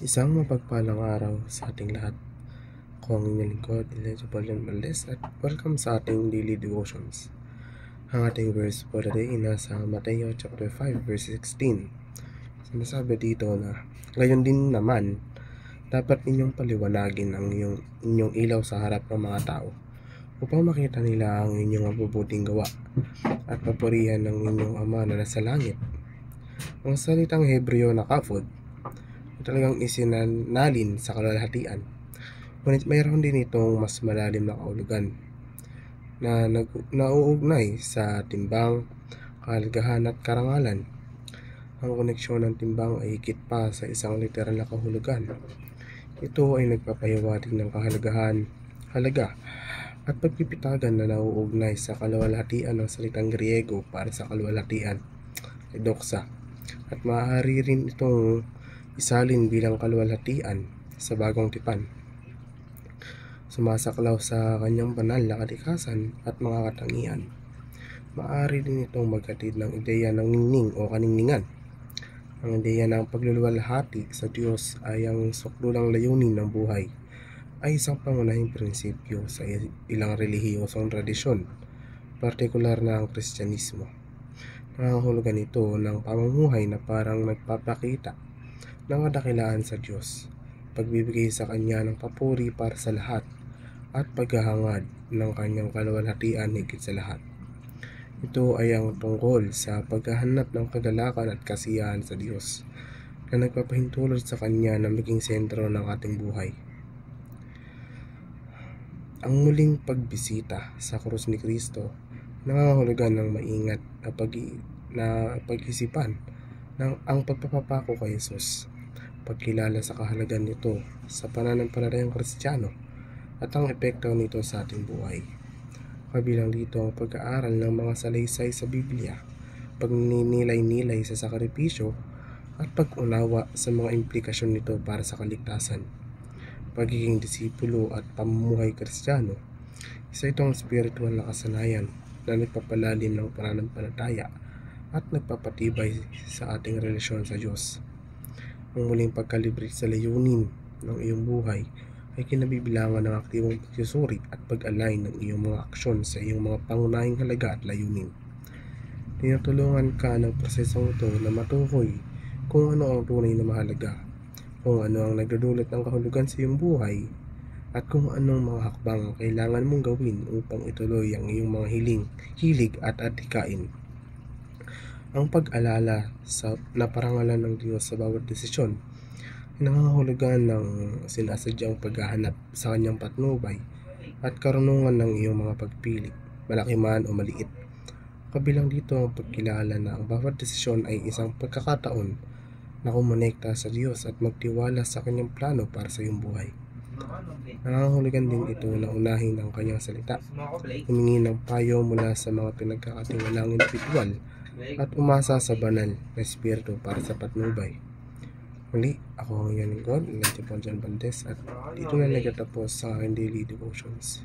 Isang mapagpalang araw sa ating lahat. Ako ang inyong lingkod, Elijah Paulian Valdez, at welcome sa ating daily devotions. Ang ating verse for the day ay nasa Mateo chapter 5 verse 16. Sinasabi dito na, "Gayon din naman, dapat ninyong paliwanagin ang inyong ilaw sa harap ng mga tao, upang makita nila ang inyong mabubuting gawa at papurihan ng inyong Ama na nasa langit." Ang salitang Hebreo na kafod talagang isinalin sa kalwalhatian. Ngunit mayroon din itong mas malalim na kahulugan na nauugnay sa timbang, kahalagahan at karangalan. Ang koneksyon ng timbang ay higit pa sa isang literal na kahulugan. Ito ay nagpapahiwatig ng kahalagahan, halaga, at pagpipitagan na nauugnay sa kalwalhatian ng salitang Griego para sa kalwalhatian, doxa, at maaari rin itong isalin bilang kalwalhatian sa bagong tipan. Sumasaklaw sa kanyang banal na kalikasan at mga katangian. Maaari din itong maghatid ng ideya ng ningning o kaningningan. Ang ideya ng pagluluwalhati sa Diyos ay ang sukdulang layunin ng buhay, ay isang pangunahing prinsipyo sa ilang relihiyosong tradisyon, partikular na ang Kristyanismo. Nangangahulugan ito ng pamumuhay na parang nagpapakita ng kadakilaan sa Diyos, pagbibigay sa Kanya ng papuri para sa lahat, at paghahangad ng Kanyang kalwalhatian higit sa lahat. Ito ay ang tungkol sa paghahanap ng kagalakan at kasiyahan sa Diyos na nagpapahintulot sa Kanya na maging sentro ng ating buhay. Ang muling pagbisita sa krus ni Kristo nangangahulugan ng maingat na pag-isipan ng ang pagpapapako kay Jesus, pagkilala sa kahalagan nito sa pananampalatayang Kristiyano at ang epekto nito sa ating buhay. Kabilang dito ang pag-aaral ng mga salaysay sa Biblia, pagninilay-nilay sa sakripisyo at pag-unawa sa mga implikasyon nito para sa kaligtasan. Pagiging disipulo at pamumuhay Kristiyano, isa itong spiritual na kasanayan na nagpapalalim ng pananampalataya at nagpapatibay sa ating relasyon sa Diyos. Ang muling pagkalibre sa layunin ng iyong buhay ay kinabibilangan ng aktibong pagsusuri at pag-align ng iyong mga aksyon sa iyong mga pangunahing halaga at layunin. Tinutulungan ka ng prosesong ito na matukoy kung ano ang tunay na mahalaga, kung ano ang nagdudulot ng kahulugan sa iyong buhay, at kung anong mga hakbang ang kailangan mong gawin upang ituloy ang iyong mga hilig at adhikain. Ang pag-alala sa naparangalan ng Diyos sa bawat desisyon ay nangangahulugan ng sinasadyang paghahanap sa kanyang patnubay at karunungan ng iyong mga pagpili, malaki man o maliit. Kabilang dito ang pagkilala na ang bawat desisyon ay isang pagkakataon na kumonekta sa Diyos at magtiwala sa kanyang plano para sa iyong buhay. Nangangahulugan din ito na unahin ang kanyang salita, humingi ng payo mula sa mga pinagkakatiwalang individual, at umasa sa banal na espiritu para sa patnubay. Muli, ako ang inyong lingkod, Elijah Paulian Valdez, at dito na nagtatapos sa aking daily devotions.